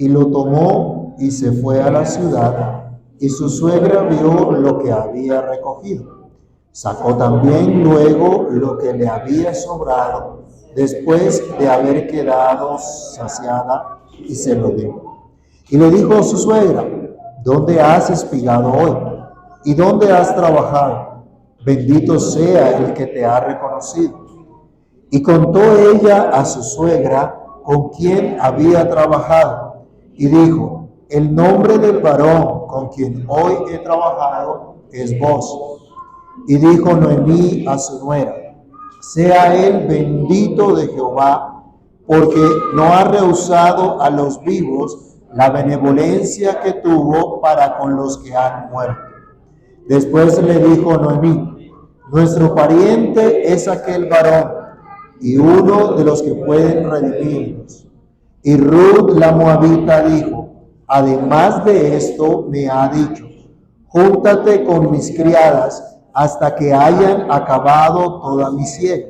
y lo tomó y se fue a la ciudad, y su suegra vio lo que había recogido. Sacó también luego lo que le había sobrado, después de haber quedado saciada, y se lo dio. Y le dijo a su suegra: ¿dónde has espigado hoy? ¿Y dónde has trabajado? Bendito sea el que te ha reconocido. Y contó ella a su suegra con quien había trabajado, y dijo: el nombre del varón con quien hoy he trabajado es Booz. Y dijo Noemí a su nuera: sea él bendito de Jehová, porque no ha rehusado a los vivos la benevolencia que tuvo para con los que han muerto. Después le dijo Noemí: nuestro pariente es aquel varón, y uno de los que pueden redimirnos. Y Ruth la moabita dijo: además de esto me ha dicho: júntate con mis criadas hasta que hayan acabado toda mi siega.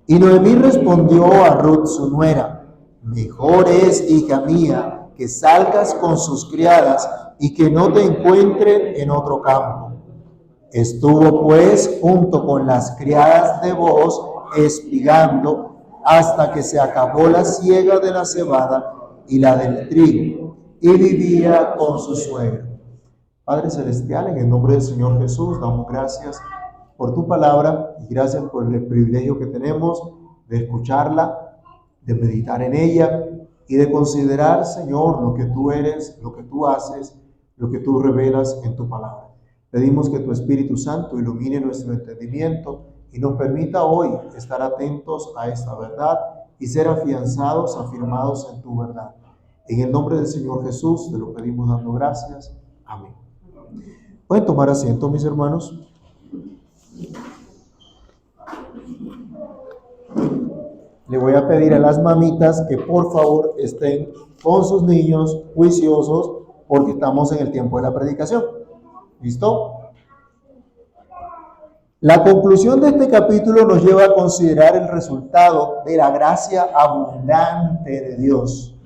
Y Noemí respondió a Ruth su nuera: mejor es, hija mía, que salgas con sus criadas y que no te encuentren en otro campo. Estuvo pues junto con las criadas de Booz espigando hasta que se acabó la siega de la cebada y la del trigo, y vivía con su suegra. Padre Celestial, en el nombre del Señor Jesús, damos gracias por tu palabra y gracias por el privilegio que tenemos de escucharla, de meditar en ella y de considerar, Señor, lo que tú eres, lo que tú haces, lo que tú revelas en tu palabra. Pedimos que tu Espíritu Santo ilumine nuestro entendimiento y nos permita hoy estar atentos a esta verdad y ser afianzados, afirmados en tu verdad. En el nombre del Señor Jesús te lo pedimos dando gracias. Amén. Pueden tomar asiento, mis hermanos. Le voy a pedir a las mamitas que por favor estén con sus niños juiciosos porque estamos en el tiempo de la predicación. ¿Listo? La conclusión de este capítulo nos lleva a considerar el resultado de la gracia abundante de Dios.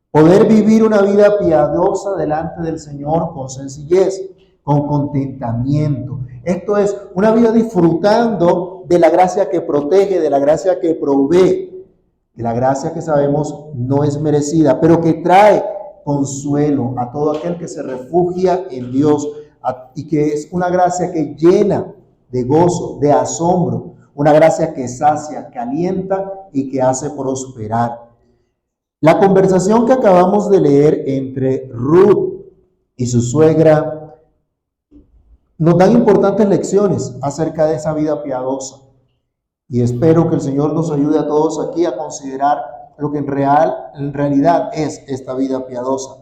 Poder vivir una vida piadosa delante del Señor con sencillez, con contentamiento. Esto es, una vida disfrutando de la gracia que protege, de la gracia que provee, de la gracia que sabemos no es merecida, pero que trae consuelo a todo aquel que se refugia en Dios, y que es una gracia que llena de gozo, de asombro, una gracia que sacia, que alienta y que hace prosperar. La conversación que acabamos de leer entre Ruth y su suegra nos dan importantes lecciones acerca de esa vida piadosa. Y espero que el Señor nos ayude a todos aquí a considerar lo que en realidad es esta vida piadosa.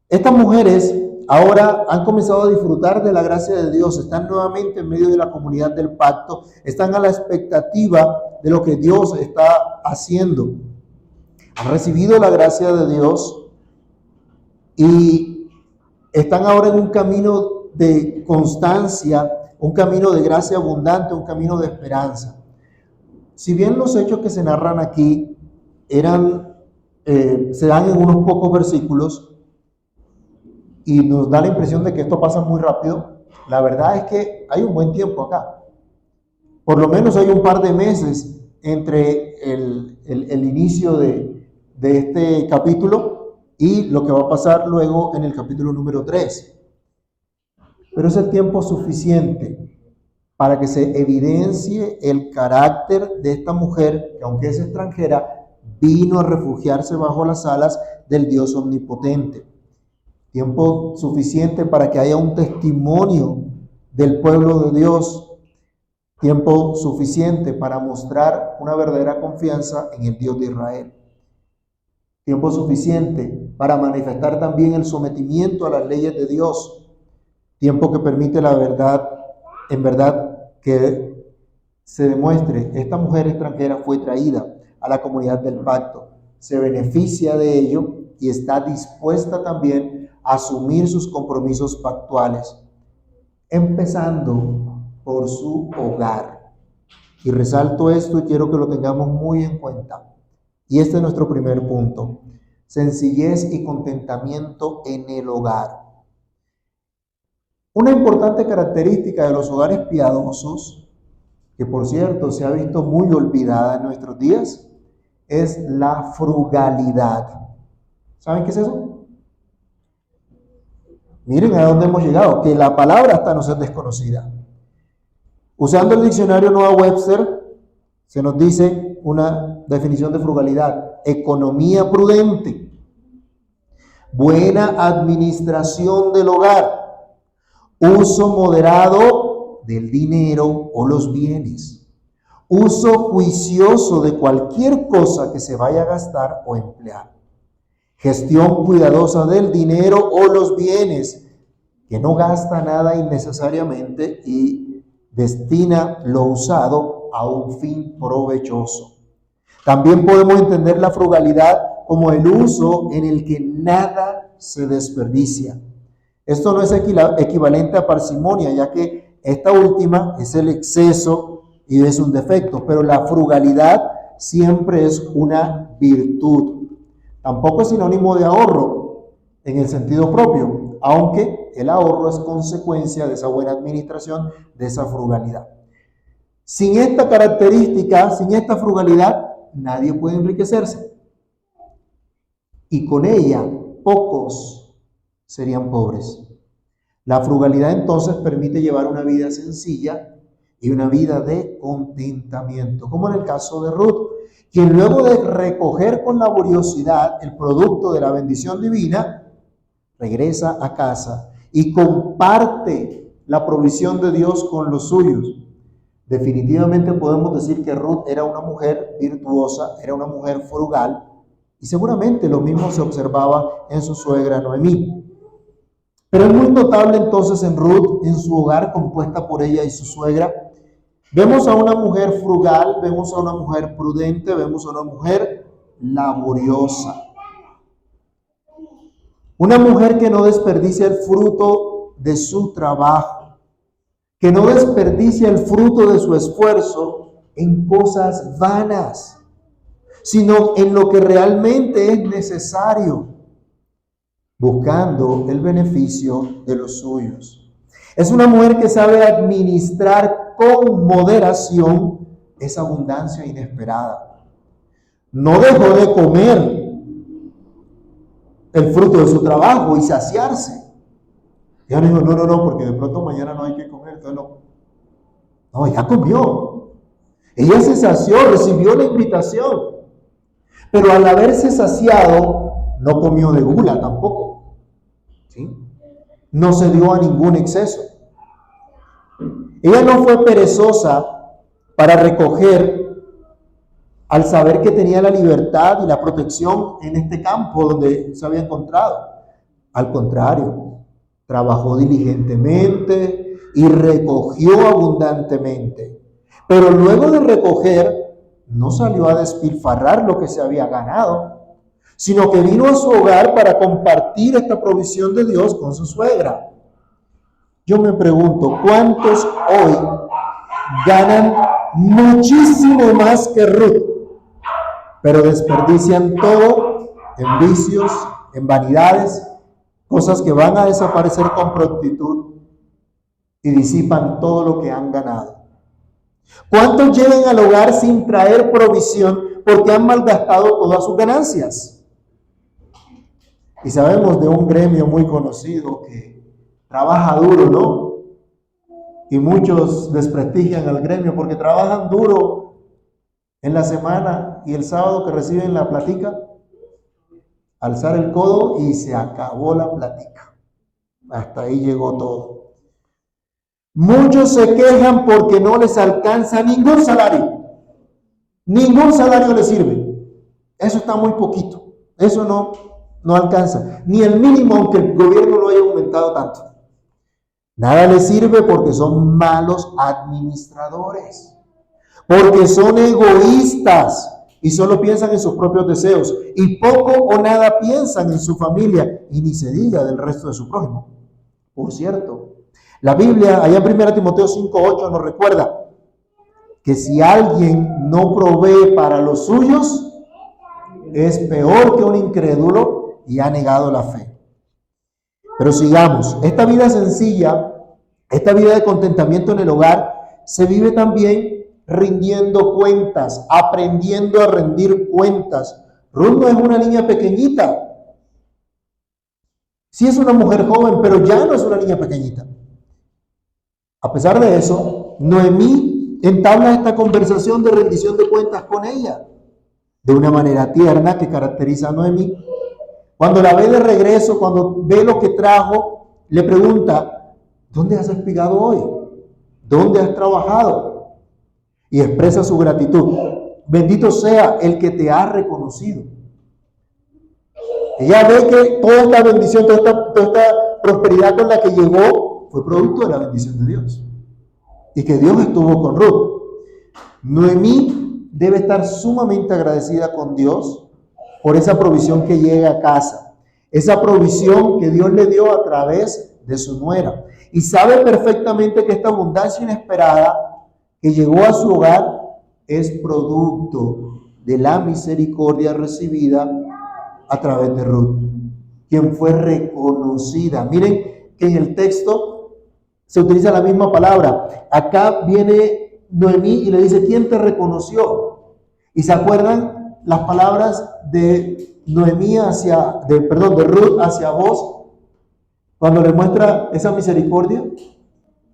Estas mujeres ahora han comenzado a disfrutar de la gracia de Dios, están nuevamente en medio de la comunidad del pacto, están a la expectativa de lo que Dios está haciendo. Han recibido la gracia de Dios y están ahora en un camino de constancia, un camino de gracia abundante, un camino de esperanza. Si bien los hechos que se narran aquí se dan en unos pocos versículos y nos da la impresión de que esto pasa muy rápido, la verdad es que hay un buen tiempo acá. Por lo menos hay un par de meses entre el inicio de este capítulo y lo que va a pasar luego en el capítulo número 3. Pero es el tiempo suficiente para que se evidencie el carácter de esta mujer que, aunque es extranjera, vino a refugiarse bajo las alas del Dios omnipotente. Tiempo suficiente para que haya un testimonio del pueblo de Dios. Tiempo suficiente para mostrar una verdadera confianza en el Dios de Israel. Tiempo suficiente para manifestar también el sometimiento a las leyes de Dios. Tiempo que permite la verdad, en verdad, que se demuestre, esta mujer extranjera fue traída a la comunidad del pacto, se beneficia de ello y está dispuesta también a asumir sus compromisos pactuales, empezando por su hogar. Y resalto esto y quiero que lo tengamos muy en cuenta. Y este es nuestro primer punto. sencillez y contentamiento en el hogar. Una importante característica de los hogares piadosos, que por cierto se ha visto muy olvidada en nuestros días, es la frugalidad. ¿Saben qué es eso? Miren a dónde hemos llegado, que la palabra hasta nos es desconocida. Usando el diccionario Noah Webster, se nos dice una definición de frugalidad: economía prudente, buena administración del hogar, uso moderado del dinero o los bienes, uso juicioso de cualquier cosa que se vaya a gastar o emplear, gestión cuidadosa del dinero o los bienes, que no gasta nada innecesariamente y destina lo usado a un fin provechoso. También podemos entender la frugalidad como el uso en el que nada se desperdicia. Esto no es equivalente a parsimonia, ya que esta última es el exceso y es un defecto, pero la frugalidad siempre es una virtud. Tampoco es sinónimo de ahorro en el sentido propio, aunque el ahorro es consecuencia de esa buena administración, de esa frugalidad. Sin esta característica, sin esta frugalidad, nadie puede enriquecerse. Y con ella, pocos serían pobres. La frugalidad entonces permite llevar una vida sencilla y una vida de contentamiento, como en el caso de Ruth, quien luego de recoger con laboriosidad el producto de la bendición divina, regresa a casa y comparte la provisión de Dios con los suyos. Definitivamente podemos decir que Ruth era una mujer virtuosa, era una mujer frugal, y seguramente lo mismo se observaba en su suegra Noemí. Pero es muy notable entonces en Ruth, en su hogar compuesta por ella y su suegra, vemos a una mujer frugal, vemos a una mujer prudente, vemos a una mujer laboriosa. Una mujer que no desperdicia el fruto de su trabajo, que no desperdicia el fruto de su esfuerzo en cosas vanas, sino en lo que realmente es necesario, buscando el beneficio de los suyos. Es una mujer que sabe administrar con moderación esa abundancia inesperada. No dejó de comer el fruto de su trabajo y saciarse. Ella no dijo, no, porque de pronto mañana no hay que comer, entonces no. No, ella comió. Ella se sació, recibió la invitación. Pero al haberse saciado, no comió de gula tampoco. ¿Sí? No se dio a ningún exceso. Ella no fue perezosa para recoger al saber que tenía la libertad y la protección en este campo donde se había encontrado. Al contrario, trabajó diligentemente y recogió abundantemente. Pero luego de recoger, no salió a despilfarrar lo que se había ganado, sino que vino a su hogar para compartir esta provisión de Dios con su suegra. Yo me pregunto, ¿cuántos hoy ganan muchísimo más que Ruth, pero desperdician todo en vicios, en vanidades, cosas que van a desaparecer con prontitud y disipan todo lo que han ganado? ¿Cuántos llegan al hogar sin traer provisión porque han malgastado todas sus ganancias? Y sabemos de un gremio muy conocido que trabaja duro, ¿no? Y muchos desprestigian al gremio porque trabajan duro en la semana y el sábado que reciben la platica, alzar el codo y se acabó la platica. Hasta ahí llegó todo. Muchos se quejan porque no les alcanza ningún salario. Ningún salario les sirve. Eso está muy poquito. Eso no alcanza. Ni el mínimo, aunque el gobierno lo haya aumentado tanto. Nada les sirve porque son malos administradores. Porque son egoístas y solo piensan en sus propios deseos. Y poco o nada piensan en su familia. Y ni se diga del resto de su prójimo. Por cierto, la Biblia, allá en 1 Timoteo 5:8 nos recuerda que si alguien no provee para los suyos, es peor que un incrédulo y ha negado la fe. Pero sigamos, esta vida sencilla, esta vida de contentamiento en el hogar, se vive también rindiendo cuentas, aprendiendo a rendir cuentas. Ruth no es una niña pequeñita. Sí es una mujer joven, pero ya no es una niña pequeñita. A pesar de eso, Noemí entabla esta conversación de rendición de cuentas con ella, de una manera tierna que caracteriza a Noemí. Cuando la ve de regreso, cuando ve lo que trajo, le pregunta, ¿dónde has espigado hoy? ¿Dónde has trabajado? Y expresa su gratitud. Bendito sea el que te ha reconocido. Ella ve que toda esta bendición, toda esta prosperidad con la que llegó fue producto de la bendición de Dios. Y que Dios estuvo con Ruth. Noemí debe estar sumamente agradecida con Dios por esa provisión que llega a casa. Esa provisión que Dios le dio a través de su nuera. Y sabe perfectamente que esta abundancia inesperada que llegó a su hogar es producto de la misericordia recibida a través de Ruth, quien fue reconocida. Miren que en el texto se utiliza la misma palabra. Acá viene Noemí y le dice, ¿quién te reconoció? Y se acuerdan las palabras de Noemí de Ruth hacia vos, cuando le muestra esa misericordia,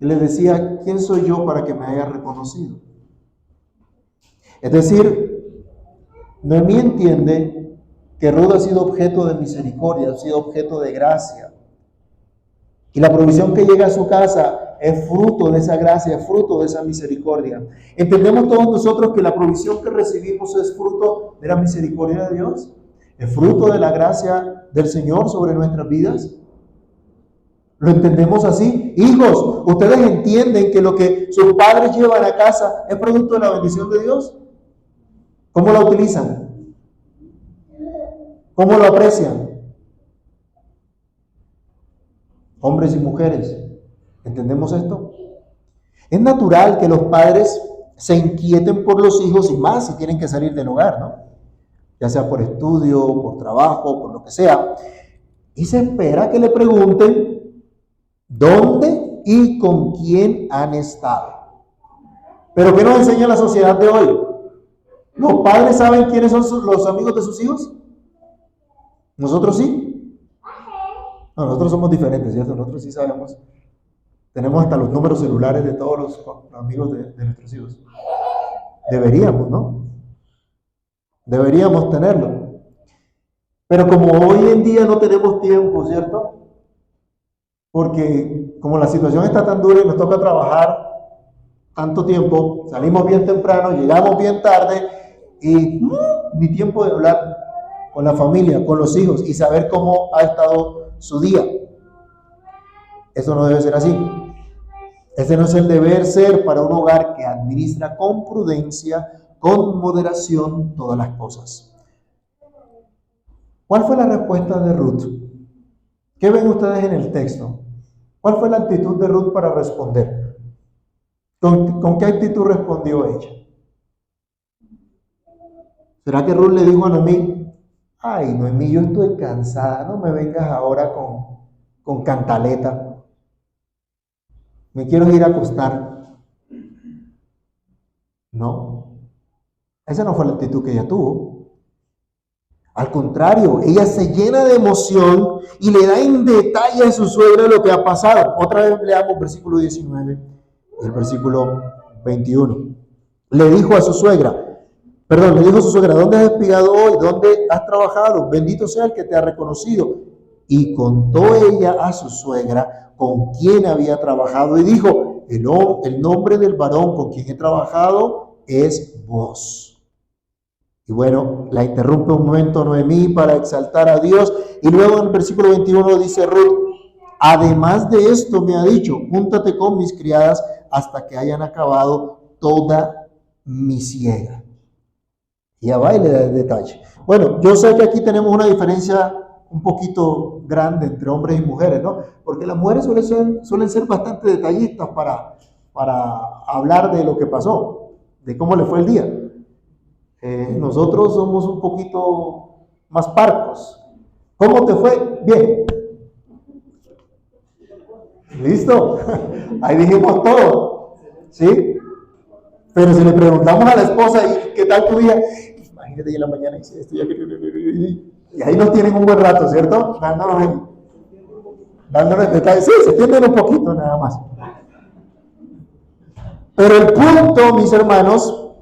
y le decía, ¿quién soy yo para que me hayas reconocido? Es decir, Noemí entiende que Ruth ha sido objeto de misericordia, ha sido objeto de gracia. Y la provisión que llega a su casa es fruto de esa gracia, es fruto de esa misericordia. ¿Entendemos todos nosotros que la provisión que recibimos es fruto de la misericordia de Dios? ¿Es fruto de la gracia del Señor sobre nuestras vidas? ¿Lo entendemos así? Hijos, ¿ustedes entienden que lo que sus padres llevan a casa es producto de la bendición de Dios? ¿Cómo la utilizan? ¿Cómo lo aprecian? Hombres y mujeres, ¿entendemos esto? Es natural que los padres se inquieten por los hijos y más si tienen que salir del hogar, ¿no? Ya sea por estudio, por trabajo, por lo que sea. Y se espera que le pregunten dónde y con quién han estado. Pero ¿qué nos enseña la sociedad de hoy? ¿Los padres saben quiénes son los amigos de sus hijos? ¿Nosotros sí? No, nosotros somos diferentes, ¿cierto? Nosotros sí sabemos. Tenemos hasta los números celulares de todos los amigos de nuestros hijos. Deberíamos, ¿no? Deberíamos tenerlo. Pero como hoy en día no tenemos tiempo, ¿cierto? Porque como la situación está tan dura y nos toca trabajar tanto tiempo, salimos bien temprano, llegamos bien tarde y ni tiempo de hablar con la familia, con los hijos y saber cómo ha estado su día. Eso no debe ser así. Ese no es el deber ser para un hogar que administra con prudencia, con moderación todas las cosas. ¿Cuál fue la respuesta de Ruth? ¿Qué ven ustedes en el texto? ¿Cuál fue la actitud de Ruth para responder? ¿Con qué actitud respondió ella? ¿Será que Ruth le dijo a Noemí, ay, Noemí, yo estoy cansada, no me vengas ahora con cantaleta? Me quiero ir a acostar. No, esa no fue la actitud que ella tuvo. Al contrario, ella se llena de emoción y le da en detalle a su suegra lo que ha pasado. Otra vez leamos versículo 19 y el versículo 21. Le dijo a su suegra, ¿dónde has espigado hoy? ¿Dónde has trabajado? Bendito sea el que te ha reconocido. Y contó ella a su suegra con quien había trabajado y dijo, el nombre del varón con quien he trabajado es Boaz. Y bueno, la interrumpe un momento Noemí para exaltar a Dios. Y luego en el versículo 21 dice Ruth, además de esto me ha dicho, júntate con mis criadas hasta que hayan acabado toda mi siega. Y ya va y le da el detalle. Bueno, yo sé que aquí tenemos una diferencia un poquito grande entre hombres y mujeres, ¿no? Porque las mujeres suelen ser bastante detallistas para hablar de lo que pasó, de cómo le fue el día. Nosotros somos un poquito más parcos. ¿Cómo te fue? Bien. ¿Listo? Ahí dijimos todo. ¿Sí? Pero si le preguntamos a la esposa, ¿y qué tal tu día? Imagínate, en la mañana hice esto, y ahí nos tienen un buen rato, ¿cierto? Dándonos detalles. Sí, se entienden un poquito nada más. Pero el punto, mis hermanos,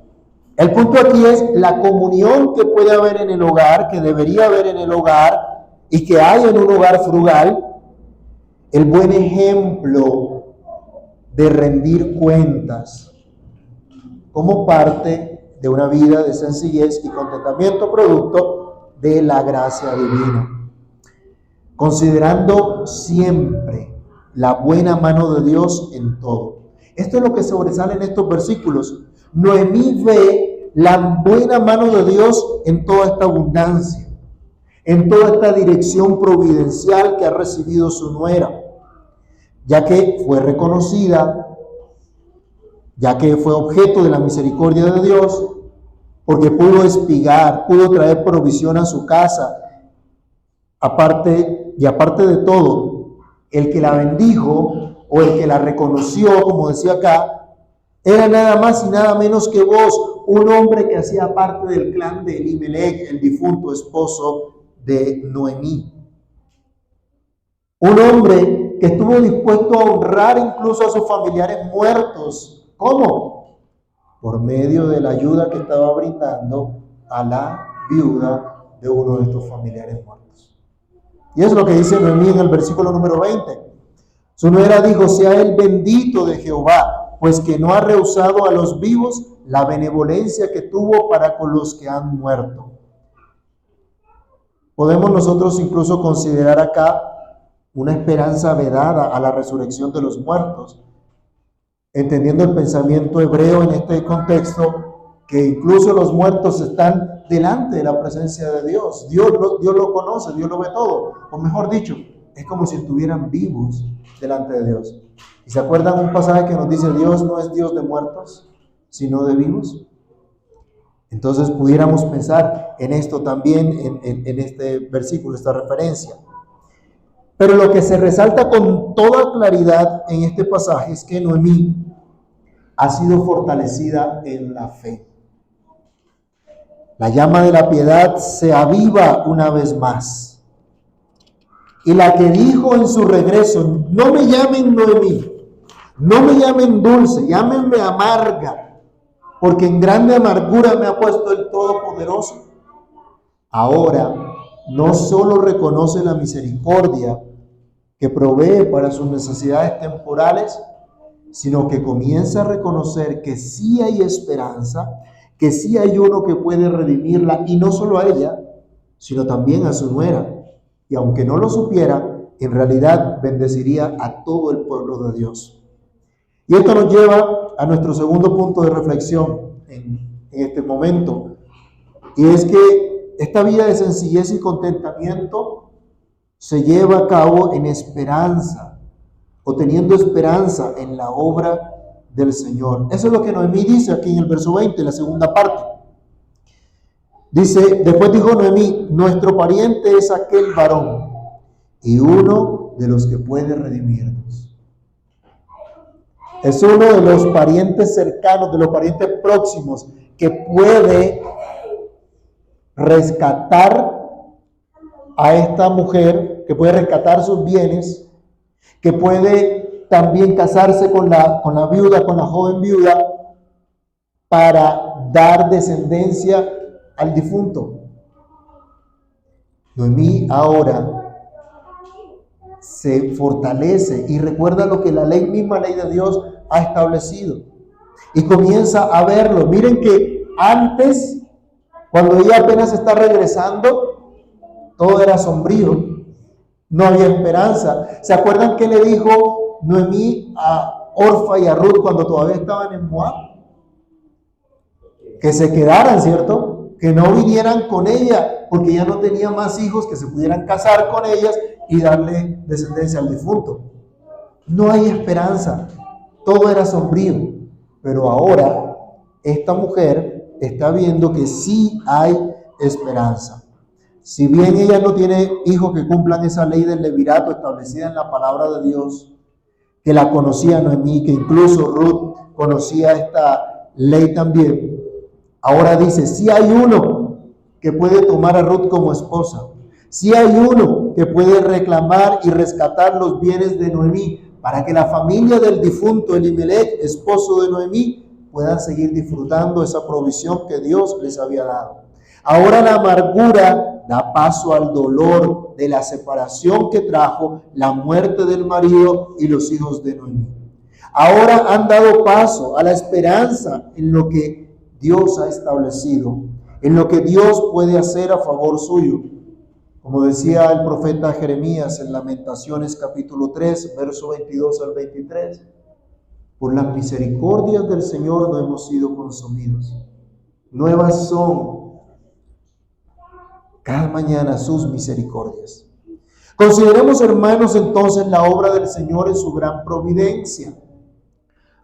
el punto aquí es la comunión que puede haber en el hogar, que debería haber en el hogar y que hay en un hogar frugal, el buen ejemplo de rendir cuentas como parte de una vida de sencillez y contentamiento producto de la gracia divina. Considerando siempre la buena mano de Dios en todo. Esto es lo que sobresale en estos versículos. Noemí ve la buena mano de Dios en toda esta abundancia, en toda esta dirección providencial que ha recibido su nuera, ya que fue reconocida, ya que fue objeto de la misericordia de Dios, porque pudo espigar, pudo traer provisión a su casa. Aparte de todo, el que la bendijo o el que la reconoció, como decía acá, era nada más y nada menos que vos, un hombre que hacía parte del clan de Elimelech, el difunto esposo de Noemí. Un hombre que estuvo dispuesto a honrar incluso a sus familiares muertos. ¿Cómo? Por medio de la ayuda que estaba brindando a la viuda de uno de estos familiares muertos. Y es lo que dice Noemí en el versículo número 20. Su nuera dijo: sea el bendito de Jehová, pues que no ha rehusado a los vivos la benevolencia que tuvo para con los que han muerto. Podemos nosotros incluso considerar acá una esperanza vedada a la resurrección de los muertos, entendiendo el pensamiento hebreo en este contexto, que incluso los muertos están delante de la presencia de Dios. Dios lo conoce, Dios lo ve todo. O mejor dicho, es como si estuvieran vivos delante de Dios. ¿Y se acuerdan un pasaje que nos dice: Dios no es Dios de muertos, sino de vivos? Entonces pudiéramos pensar en esto también, en este versículo, esta referencia. Pero lo que se resalta con toda claridad en este pasaje es que Noemí ha sido fortalecida en la fe. La llama de la piedad se aviva una vez más. Y la que dijo en su regreso: no me llamen Noemí, no me llamen dulce, llámenme amarga, porque en grande amargura me ha puesto el Todopoderoso. Ahora no solo reconoce la misericordia que provee para sus necesidades temporales, sino que comienza a reconocer que sí hay esperanza, que sí hay uno que puede redimirla, y no solo a ella, sino también a su nuera. Y aunque no lo supiera, en realidad bendeciría a todo el pueblo de Dios. Y esto nos lleva a nuestro segundo punto de reflexión en este momento, y es que esta vida de sencillez y contentamiento se lleva a cabo en esperanza, o teniendo esperanza en la obra del Señor. Eso es lo que Noemí dice aquí en el verso 20, la segunda parte. Dice: después dijo Noemí: nuestro pariente es aquel varón, y uno de los que puede redimirnos. Es uno de los parientes cercanos, de los parientes próximos, que puede rescatar a esta mujer, que puede rescatar sus bienes, que puede también casarse con la viuda, con la joven viuda, para dar descendencia al difunto. Noemí ahora se fortalece y recuerda lo que la misma ley de Dios ha establecido, y comienza a verlo. Miren que antes, cuando ella apenas está regresando, todo era sombrío, no había esperanza. ¿Se acuerdan qué le dijo Noemí a Orfa y a Ruth cuando todavía estaban en Moab? Que se quedaran, ¿cierto? Que no vinieran con ella, porque ya no tenía más hijos que se pudieran casar con ellas y darle descendencia al difunto. No hay esperanza, todo era sombrío. Pero ahora esta mujer está viendo que sí hay esperanza. Si bien ella no tiene hijos que cumplan esa ley del levirato establecida en la palabra de Dios, que la conocía Noemí, que incluso Ruth conocía esta ley también, ahora dice, si hay uno que puede tomar a Ruth como esposa, si hay uno que puede reclamar y rescatar los bienes de Noemí, para que la familia del difunto Elimelech, esposo de Noemí, puedan seguir disfrutando esa provisión que Dios les había dado. Ahora la amargura da paso al dolor de la separación que trajo la muerte del marido y los hijos de Noemí. Ahora han dado paso a la esperanza en lo que Dios ha establecido, en lo que Dios puede hacer a favor suyo. Como decía el profeta Jeremías en Lamentaciones capítulo 3, verso 22 al 23, por las misericordias del Señor no hemos sido consumidos. Nuevas son cada mañana sus misericordias. Consideremos, hermanos, entonces la obra del Señor en su gran providencia.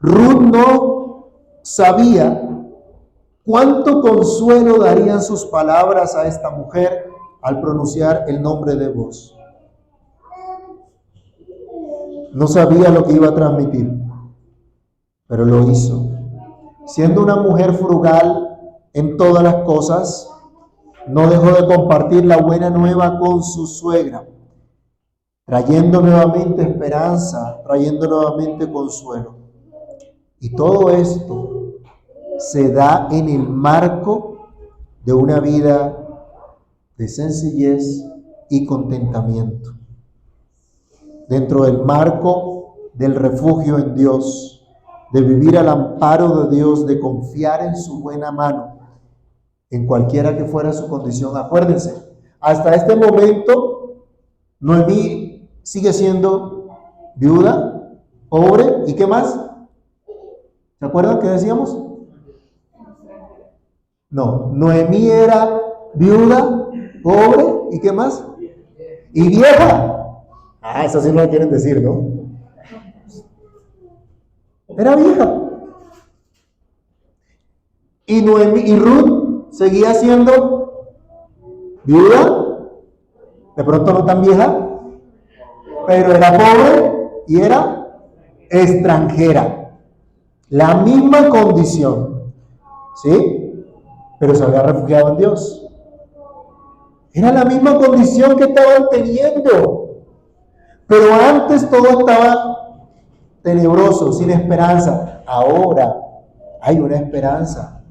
Ruth no sabía cuánto consuelo darían sus palabras a esta mujer al pronunciar el nombre de Boaz. No sabía lo que iba a transmitir, pero lo hizo. Siendo una mujer frugal en todas las cosas, no dejó de compartir la buena nueva con su suegra, trayendo nuevamente esperanza, trayendo nuevamente consuelo. Y todo esto se da en el marco de una vida de sencillez y contentamiento. Dentro del marco del refugio en Dios, de vivir al amparo de Dios, de confiar en su buena mano, en cualquiera que fuera su condición. Acuérdense, hasta este momento, Noemí sigue siendo viuda, pobre, ¿y qué más? ¿Se acuerdan qué decíamos? No, Noemí era viuda, pobre, ¿y qué más? Y vieja. Eso sí no lo quieren decir, ¿no? Era vieja. Y Noemí y Ruth seguía siendo viuda, de pronto no tan vieja, pero era pobre y era extranjera. La misma condición, ¿sí? Pero se había refugiado en Dios. Era la misma condición que estaban teniendo. Pero antes todo estaba tenebroso, sin esperanza. Ahora hay una esperanza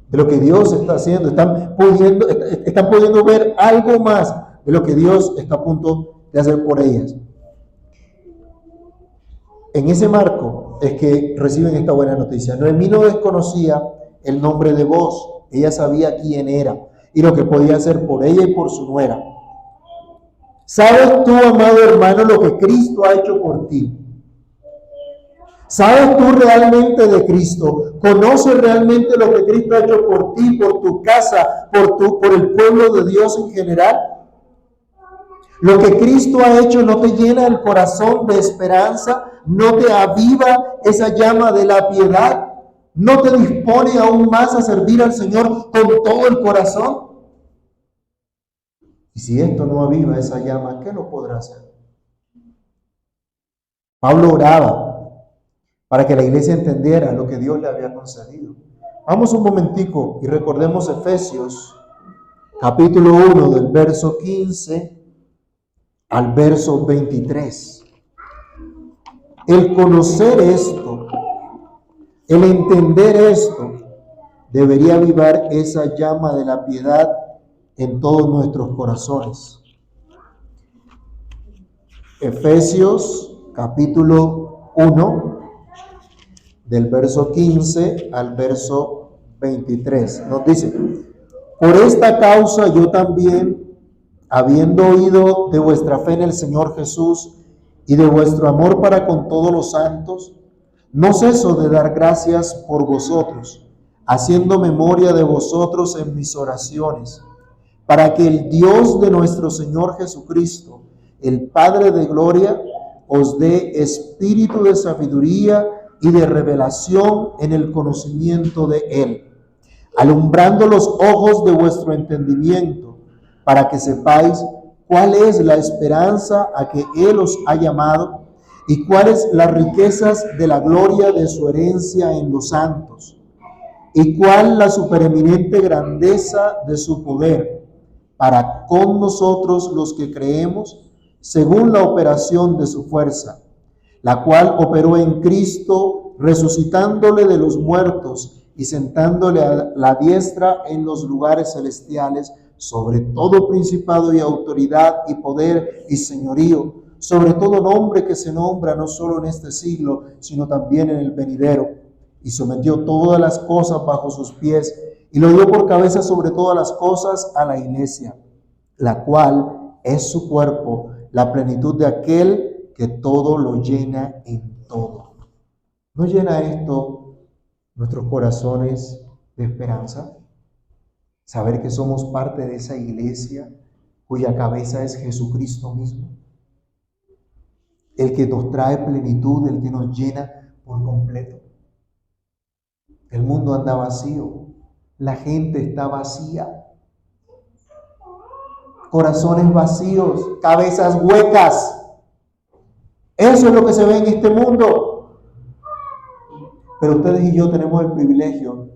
de lo que Dios está haciendo. Están pudiendo ver algo más de lo que Dios está a punto de hacer por ellas. En ese marco es que reciben esta buena noticia. Noemí no desconocía el nombre de Boaz. Ella sabía quién era y lo que podía hacer por ella y por su nuera. ¿Sabes tú, amado hermano, lo que Cristo ha hecho por ti? ¿Sabes tú realmente de Cristo? ¿Conoces realmente lo que Cristo ha hecho por ti, por tu casa, por el pueblo de Dios en general? Lo que Cristo ha hecho no te llena el corazón de esperanza, no te aviva esa llama de la piedad, no te dispone aún más a servir al Señor con todo el corazón. Y si esto no aviva esa llama, ¿qué lo podrá hacer? Pablo oraba para que la iglesia entendiera lo que Dios le había concedido. Vamos un momentico y recordemos Efesios, capítulo 1, del verso 15 al verso 23. El conocer esto, el entender esto, debería avivar esa llama de la piedad en todos nuestros corazones. Efesios capítulo 1, del verso 15 al verso 23. Nos dice: por esta causa yo también, habiendo oído de vuestra fe en el Señor Jesús y de vuestro amor para con todos los santos, no ceso de dar gracias por vosotros, haciendo memoria de vosotros en mis oraciones, para que el Dios de nuestro Señor Jesucristo, el Padre de gloria, os dé espíritu de sabiduría y de revelación en el conocimiento de Él, alumbrando los ojos de vuestro entendimiento, para que sepáis cuál es la esperanza a que Él os ha llamado y cuáles las riquezas de la gloria de su herencia en los santos, y cuál la supereminente grandeza de su poder para con nosotros los que creemos, según la operación de su fuerza, la cual operó en Cristo, resucitándole de los muertos y sentándole a la diestra en los lugares celestiales, sobre todo principado y autoridad y poder y señorío, sobre todo nombre que se nombra no solo en este siglo, sino también en el venidero, y sometió todas las cosas bajo sus pies, y lo dio por cabeza sobre todas las cosas a la iglesia, la cual es su cuerpo, la plenitud de aquel que todo lo llena en todo. ¿No llena esto nuestros corazones de esperanza? Saber que somos parte de esa iglesia cuya cabeza es Jesucristo mismo, el que nos trae plenitud, el que nos llena por completo. El mundo anda vacío, la gente está vacía, corazones vacíos, cabezas huecas. Eso es lo que se ve en este mundo. Pero ustedes y yo tenemos el privilegio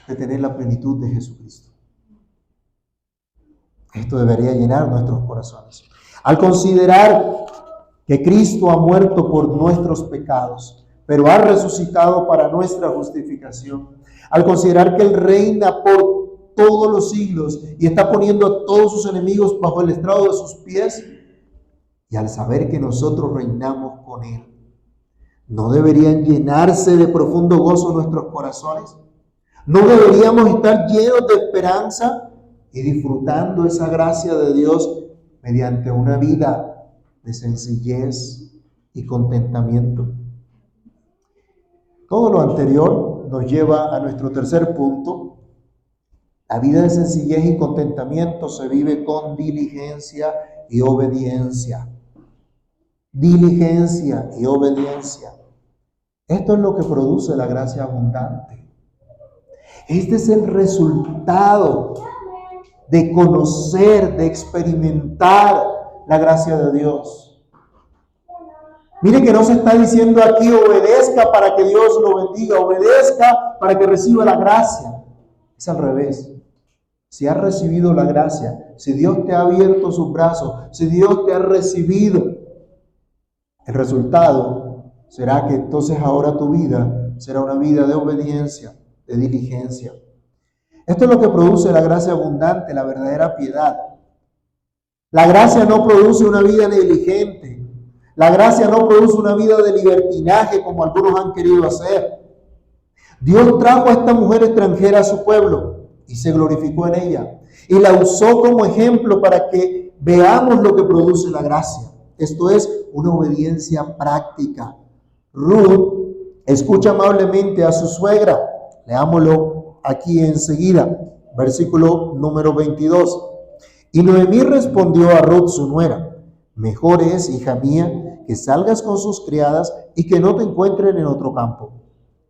de tener la plenitud de Jesucristo. Esto debería llenar nuestros corazones. Al considerar que Cristo ha muerto por nuestros pecados, pero ha resucitado para nuestra justificación, al considerar que Él reina por todos los siglos y está poniendo a todos sus enemigos bajo el estrado de sus pies, y al saber que nosotros reinamos con Él, ¿no deberían llenarse de profundo gozo nuestros corazones? ¿No deberíamos estar llenos de esperanza y disfrutando esa gracia de Dios mediante una vida de sencillez y contentamiento? Todo lo anterior nos lleva a nuestro tercer punto. La vida de sencillez y contentamiento se vive con diligencia y obediencia. Diligencia y obediencia. Esto es lo que produce la gracia abundante. Este es el resultado de conocer, de experimentar la gracia de Dios. Mire que no se está diciendo aquí obedezca para que Dios lo bendiga, obedezca para que reciba la gracia. Es al revés. Si has recibido la gracia, si Dios te ha abierto sus brazos, si Dios te ha recibido, el resultado será que entonces ahora tu vida será una vida de obediencia, de diligencia. Esto es lo que produce la gracia abundante, la verdadera piedad. La gracia no produce una vida negligente. La gracia no produce una vida de libertinaje como algunos han querido hacer. Dios trajo a esta mujer extranjera a su pueblo y se glorificó en ella. Y la usó como ejemplo para que veamos lo que produce la gracia. Esto es una obediencia práctica. Ruth escucha amablemente a su suegra. Leámoslo aquí enseguida. Versículo número 22. Y Noemí respondió a Ruth, su nuera: mejor es, hija mía, que salgas con sus criadas y que no te encuentren en otro campo.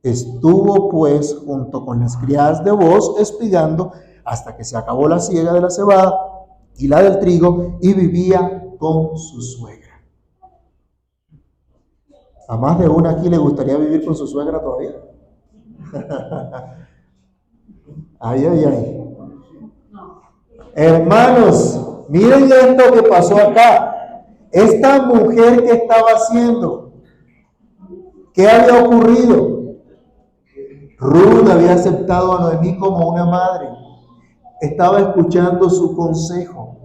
Estuvo pues junto con las criadas de Booz espigando hasta que se acabó la siega de la cebada y la del trigo, y vivía con su suegra. ¿A más de una aquí le gustaría vivir con su suegra todavía? Ay, ay, ay. Hermanos, miren esto que pasó acá. Esta mujer, ¿qué estaba haciendo? ¿Qué había ocurrido? Ruth había aceptado a Noemí como una madre. Estaba escuchando su consejo.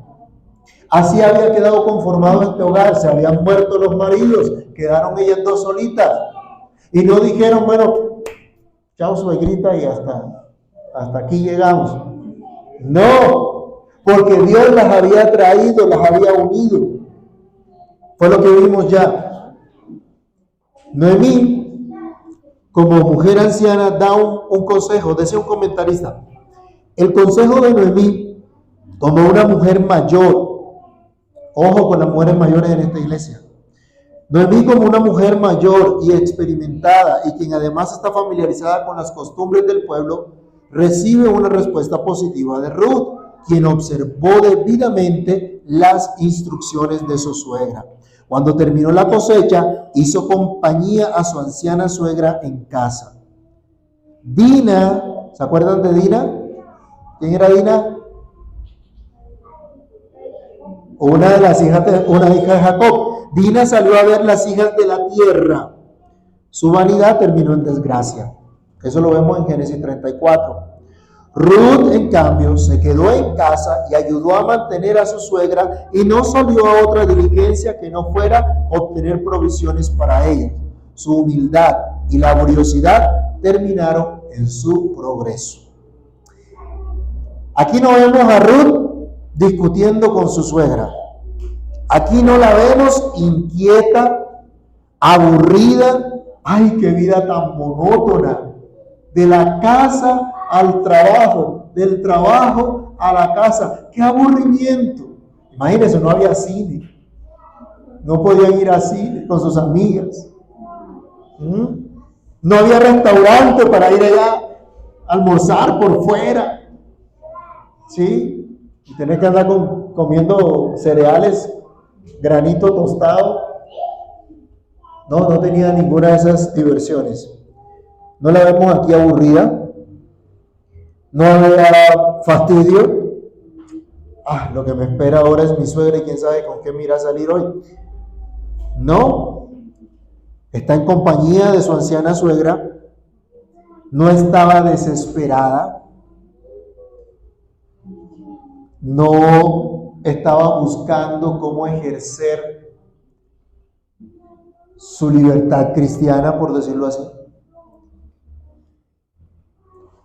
Así había quedado conformado este hogar. Se habían muerto los maridos. Quedaron ellas dos solitas. Y no dijeron, bueno, chao suegrita y hasta aquí llegamos. No, porque Dios las había traído, las había unido. Fue lo que vimos ya. Noemí, como mujer anciana, da un consejo. Decía un comentarista: el consejo de Noemí, como una mujer mayor, ojo con las mujeres mayores en esta iglesia, Noemí como una mujer mayor y experimentada, y quien además está familiarizada con las costumbres del pueblo, recibe una respuesta positiva de Ruth. quien observó debidamente las instrucciones de su suegra. Cuando terminó la cosecha, hizo compañía a su anciana suegra en casa. Dina, ¿se acuerdan de Dina? ¿Quién era Dina? Una hija de Jacob. Dina salió a ver las hijas de la tierra. Su vanidad terminó en desgracia. Eso lo vemos en Génesis 34. Ruth, en cambio, se quedó en casa y ayudó a mantener a su suegra y no salió a otra diligencia que no fuera obtener provisiones para ella. Su humildad y laboriosidad terminaron en su progreso. Aquí no vemos a Ruth discutiendo con su suegra. Aquí no la vemos inquieta, aburrida. ¡Ay, qué vida tan monótona! De la casa al trabajo, del trabajo a la casa. ¡Qué aburrimiento! Imagínense, no había cine. No podían ir al cine con sus amigas. No había restaurante para ir allá a almorzar por fuera. ¿Sí? Y tener que andar comiendo cereales, granito tostado. No tenía ninguna de esas diversiones. No la vemos aquí aburrida. No había fastidio. Lo que me espera ahora es mi suegra y quién sabe con qué me irá a salir hoy. No. Está en compañía de su anciana suegra. No estaba desesperada. No estaba buscando cómo ejercer su libertad cristiana, por decirlo así.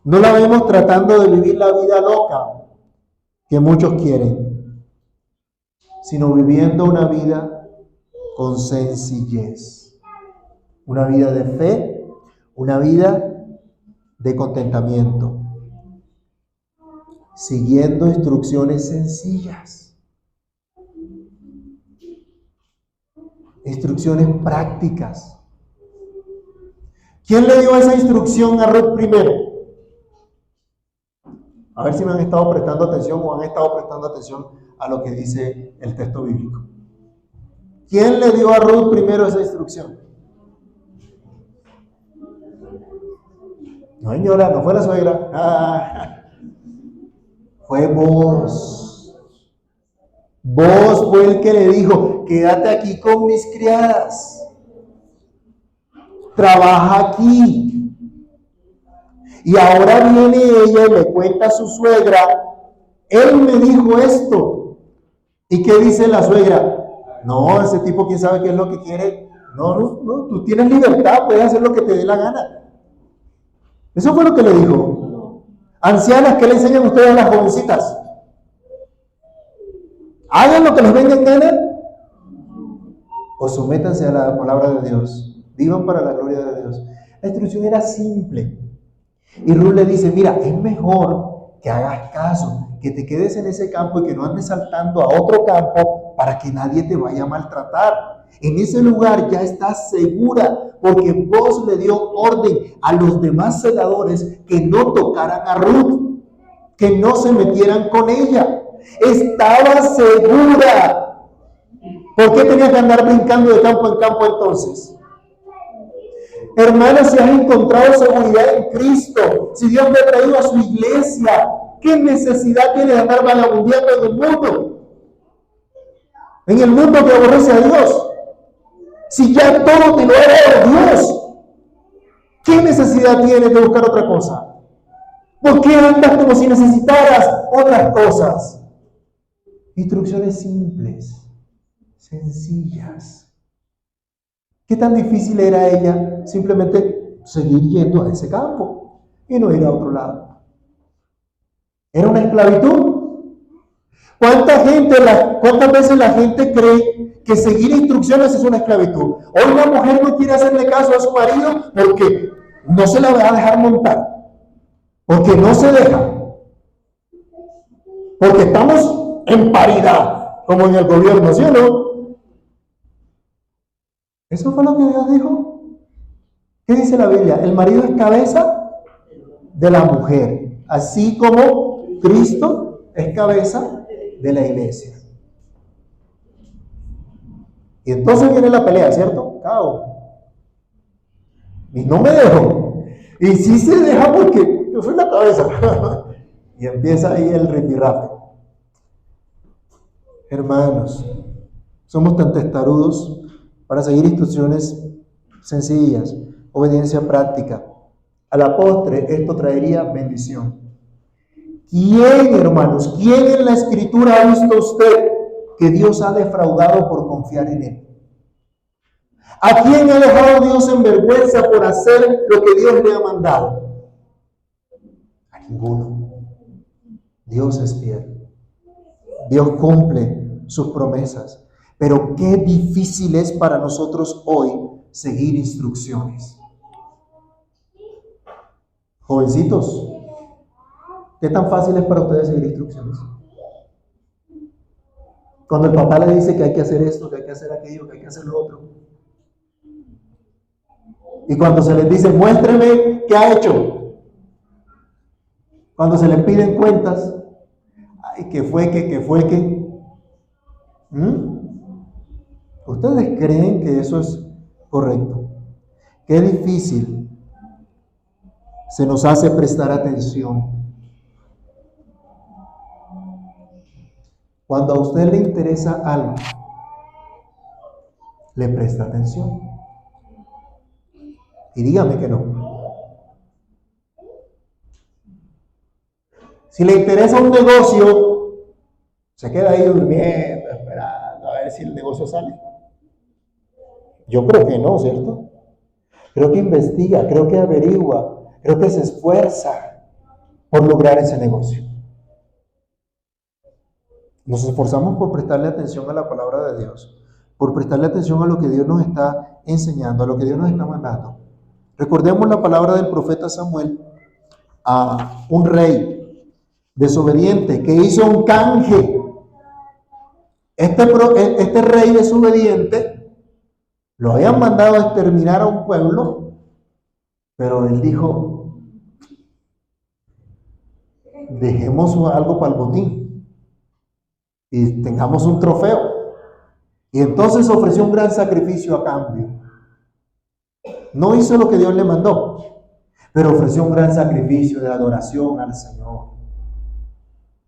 No la vemos tratando de vivir la vida loca que muchos quieren, sino viviendo una vida con sencillez, una vida de fe, una vida de contentamiento, siguiendo instrucciones sencillas, instrucciones prácticas. ¿Quién le dio esa instrucción a Ruth primero? A ver si me han estado prestando atención o han estado prestando atención a lo que dice el texto bíblico. ¿Quién le dio a Ruth primero esa instrucción? No, señora, no fue la suegra. Fue vos. Vos fue el que le dijo, quédate aquí con mis criadas. Trabaja aquí. Y ahora viene ella y le cuenta a su suegra, él me dijo esto. ¿Y qué dice la suegra? No, ese tipo quién sabe qué es lo que quiere. No, tú tienes libertad, puedes hacer lo que te dé la gana. Eso fue lo que le dijo. Ancianas, ¿qué le enseñan ustedes a las jovencitas? Hagan lo que les venga en gana o sométanse a la palabra de Dios. Vivan para la gloria de Dios. La instrucción era simple. Y Ruth le dice, mira, es mejor que hagas caso, que te quedes en ese campo y que no andes saltando a otro campo para que nadie te vaya a maltratar. En ese lugar ya estás segura porque vos le dio orden a los demás celadores que no tocaran a Ruth, que no se metieran con ella. Estaba segura. ¿Por qué tenía que andar brincando de campo en campo entonces? Hermana, si has encontrado seguridad en Cristo, si Dios te ha traído a su iglesia, ¿qué necesidad tienes de andar vagabundeando en el mundo? En el mundo que aborrece a Dios. Si ya todo te lo ha dado Dios, ¿qué necesidad tienes de buscar otra cosa? ¿Por qué andas como si necesitaras otras cosas? Instrucciones simples, sencillas. ¿Qué tan difícil era ella simplemente seguir yendo a ese campo y no ir a otro lado? ¿Era una esclavitud? ¿Cuántas veces la gente cree que seguir instrucciones es una esclavitud? Hoy una mujer no quiere hacerle caso a su marido porque no se la va a dejar montar, porque no se deja, porque estamos en paridad, como en el gobierno, ¿sí o no? ¿Eso fue lo que Dios dijo? ¿Qué dice la Biblia? El marido es cabeza de la mujer, así como Cristo es cabeza de la iglesia. Y entonces viene la pelea, ¿cierto? Cabo. Y no me dejo. Y sí se deja porque yo soy la cabeza. Y empieza ahí el rifirrafe. Hermanos, somos tan testarudos para seguir instrucciones sencillas, obediencia práctica. A la postre, esto traería bendición. ¿Quién, hermanos, quién en la Escritura ha visto usted que Dios ha defraudado por confiar en Él? ¿A quién ha dejado Dios en vergüenza por hacer lo que Dios le ha mandado? A ninguno. Dios es fiel. Dios cumple sus promesas. Pero qué difícil es para nosotros hoy seguir instrucciones. Jovencitos, ¿qué tan fácil es para ustedes seguir instrucciones? Cuando el papá le dice que hay que hacer esto, que hay que hacer aquello, que hay que hacer lo otro. Y cuando se les dice, muéstreme qué ha hecho. Cuando se les piden cuentas, ay, que fue que. ¿Ustedes creen que eso es correcto? Qué difícil se nos hace prestar atención. Cuando a usted le interesa algo, le presta atención. Y dígame que no. Si le interesa un negocio, se queda ahí durmiendo, esperando a ver si el negocio sale. Yo creo que no, ¿cierto? Creo que investiga, creo que averigua, creo que se esfuerza por lograr ese negocio. Nos esforzamos por prestarle atención a la palabra de Dios, por prestarle atención a lo que Dios nos está enseñando, a lo que Dios nos está mandando. Recordemos la palabra del profeta Samuel a un rey desobediente que hizo un canje. Este rey desobediente lo habían mandado a exterminar a un pueblo, pero él dijo, dejemos algo para el botín y tengamos un trofeo. Y entonces ofreció un gran sacrificio a cambio. No hizo lo que Dios le mandó, pero ofreció un gran sacrificio de adoración al Señor.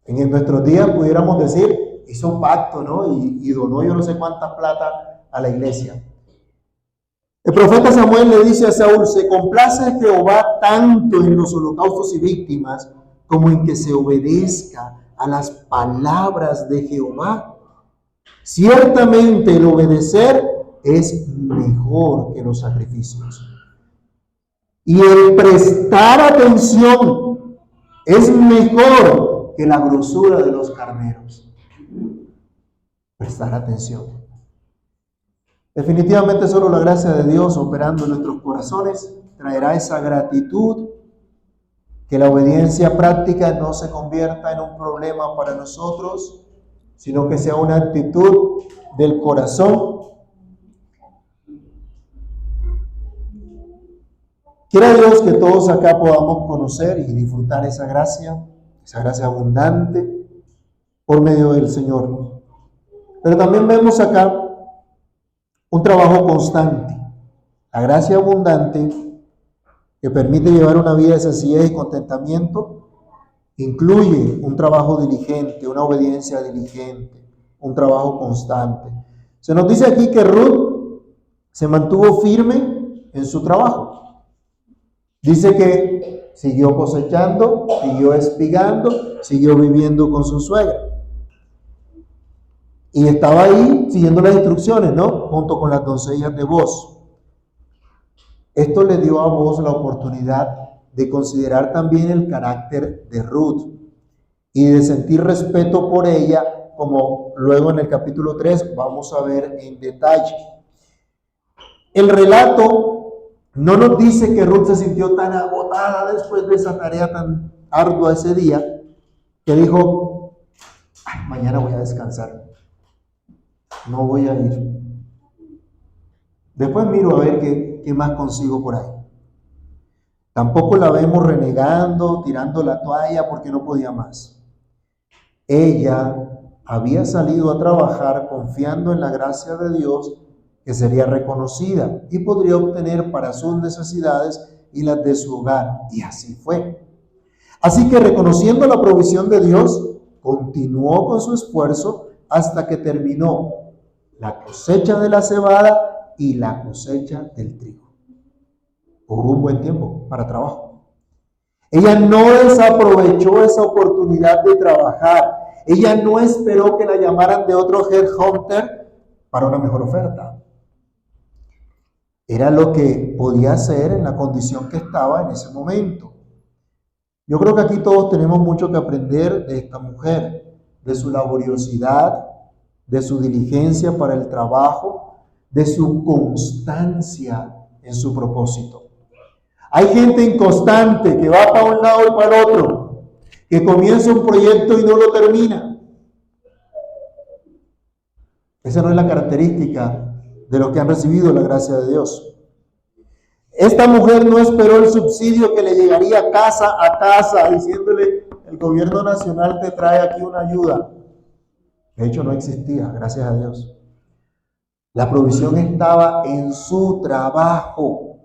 En nuestros días pudiéramos decir, hizo un pacto, ¿no? Y donó yo no sé cuánta plata a la iglesia. El profeta Samuel le dice a Saúl, se complace Jehová tanto en los holocaustos y víctimas como en que se obedezca a las palabras de Jehová. Ciertamente el obedecer es mejor que los sacrificios. Y el prestar atención es mejor que la grosura de los carneros. Prestar atención. Definitivamente solo la gracia de Dios operando en nuestros corazones traerá esa gratitud, que la obediencia práctica no se convierta en un problema para nosotros, sino que sea una actitud del corazón. Quiera Dios que todos acá podamos conocer y disfrutar esa gracia abundante por medio del Señor. Pero también vemos acá un trabajo constante. La gracia abundante que permite llevar una vida de sencillez y contentamiento incluye un trabajo diligente, una obediencia diligente, un trabajo constante. Se nos dice aquí que Ruth se mantuvo firme en su trabajo. Dice que siguió cosechando, siguió espigando, siguió viviendo con su suegra. Y estaba ahí siguiendo las instrucciones, ¿no? Junto con las doncellas de Booz. Esto le dio a Booz la oportunidad de considerar también el carácter de Ruth y de sentir respeto por ella, como luego en el capítulo 3 vamos a ver en detalle. El relato no nos dice que Ruth se sintió tan agotada después de esa tarea tan ardua ese día, que dijo, mañana voy a descansar, no voy a ir. Después miro a ver qué más consigo por ahí. Tampoco la vemos renegando, tirando la toalla porque no podía más. Ella había salido a trabajar confiando en la gracia de Dios que sería reconocida y podría obtener para sus necesidades y las de su hogar. Y así fue. Así que reconociendo la provisión de Dios, continuó con su esfuerzo hasta que terminó la cosecha de la cebada y la cosecha del trigo. Hubo un buen tiempo para trabajo. Ella no desaprovechó esa oportunidad de trabajar. Ella no esperó que la llamaran de otro headhunter para una mejor oferta. Era lo que podía hacer en la condición que estaba en ese momento. Yo creo que aquí todos tenemos mucho que aprender de esta mujer, de su laboriosidad, de su diligencia para el trabajo, de su constancia en su propósito. Hay gente inconstante que va para un lado y para el otro, que comienza un proyecto y no lo termina. Esa no es la característica de los que han recibido la gracia de Dios. Esta mujer no esperó el subsidio que le llegaría casa a casa diciéndole: el gobierno nacional te trae aquí una ayuda. De hecho, no existía, gracias a Dios. La provisión estaba en su trabajo.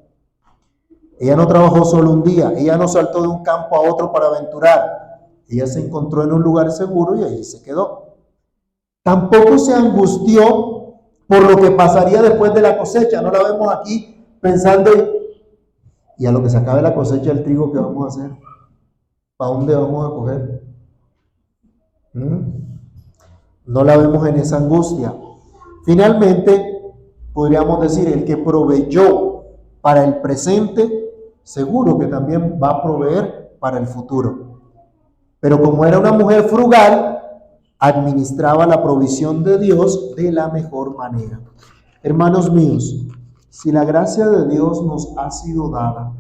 Ella no trabajó solo un día, ella no saltó de un campo a otro para aventurar. Ella se encontró en un lugar seguro y ahí se quedó. Tampoco se angustió por lo que pasaría después de la cosecha. No la vemos aquí pensando: y a lo que se acabe la cosecha del trigo, ¿qué vamos a hacer? ¿Para dónde vamos a coger? No la vemos en esa angustia. Finalmente, podríamos decir, el que proveyó para el presente, seguro que también va a proveer para el futuro. Pero como era una mujer frugal, administraba la provisión de Dios de la mejor manera. Hermanos míos, si la gracia de Dios nos ha sido dada,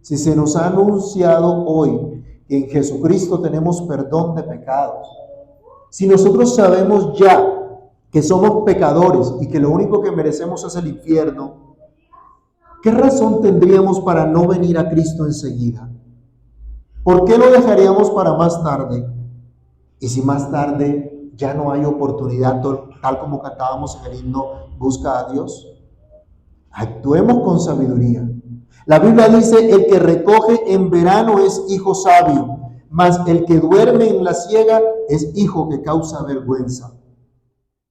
si se nos ha anunciado hoy que en Jesucristo tenemos perdón de pecados, si nosotros sabemos ya que somos pecadores y que lo único que merecemos es el infierno, ¿qué razón tendríamos para no venir a Cristo enseguida? ¿Por qué lo dejaríamos para más tarde? Y si más tarde ya no hay oportunidad, tal como cantábamos en el himno, busca a Dios. Actuemos con sabiduría. La Biblia dice: el que recoge en verano es hijo sabio, mas el que duerme en la siega es hijo que causa vergüenza.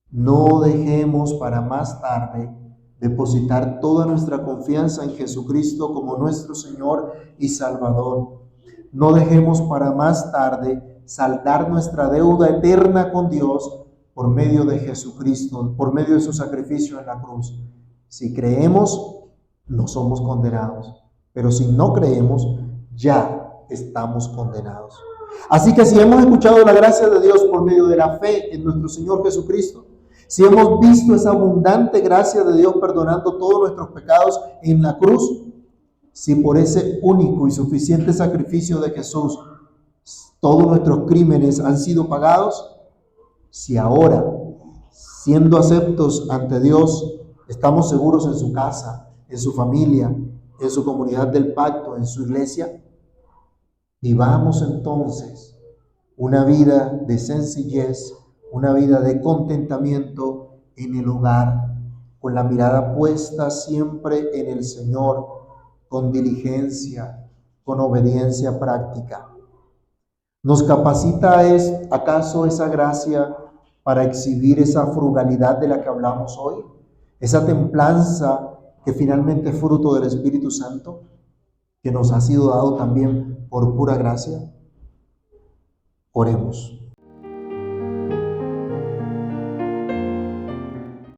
No dejemos para más tarde depositar toda nuestra confianza en Jesucristo como nuestro Señor y Salvador. No dejemos para más tarde saldar nuestra deuda eterna con Dios por medio de Jesucristo, por medio de su sacrificio en la cruz. Si creemos, no somos condenados, pero si no creemos, ya estamos condenados. Así que si hemos escuchado la gracia de Dios por medio de la fe en nuestro Señor Jesucristo, si hemos visto esa abundante gracia de Dios perdonando todos nuestros pecados en la cruz, si por ese único y suficiente sacrificio de Jesús todos nuestros crímenes han sido pagados, si ahora, siendo aceptos ante Dios, estamos seguros en su casa, en su familia, en su comunidad del pacto, en su iglesia, vivamos entonces una vida de sencillez, una vida de contentamiento en el hogar, con la mirada puesta siempre en el Señor, con diligencia, con obediencia práctica. ¿Nos capacita acaso esa gracia para exhibir esa frugalidad de la que hablamos hoy? Esa templanza que finalmente es fruto del Espíritu Santo, que nos ha sido dado también por pura gracia. Oremos.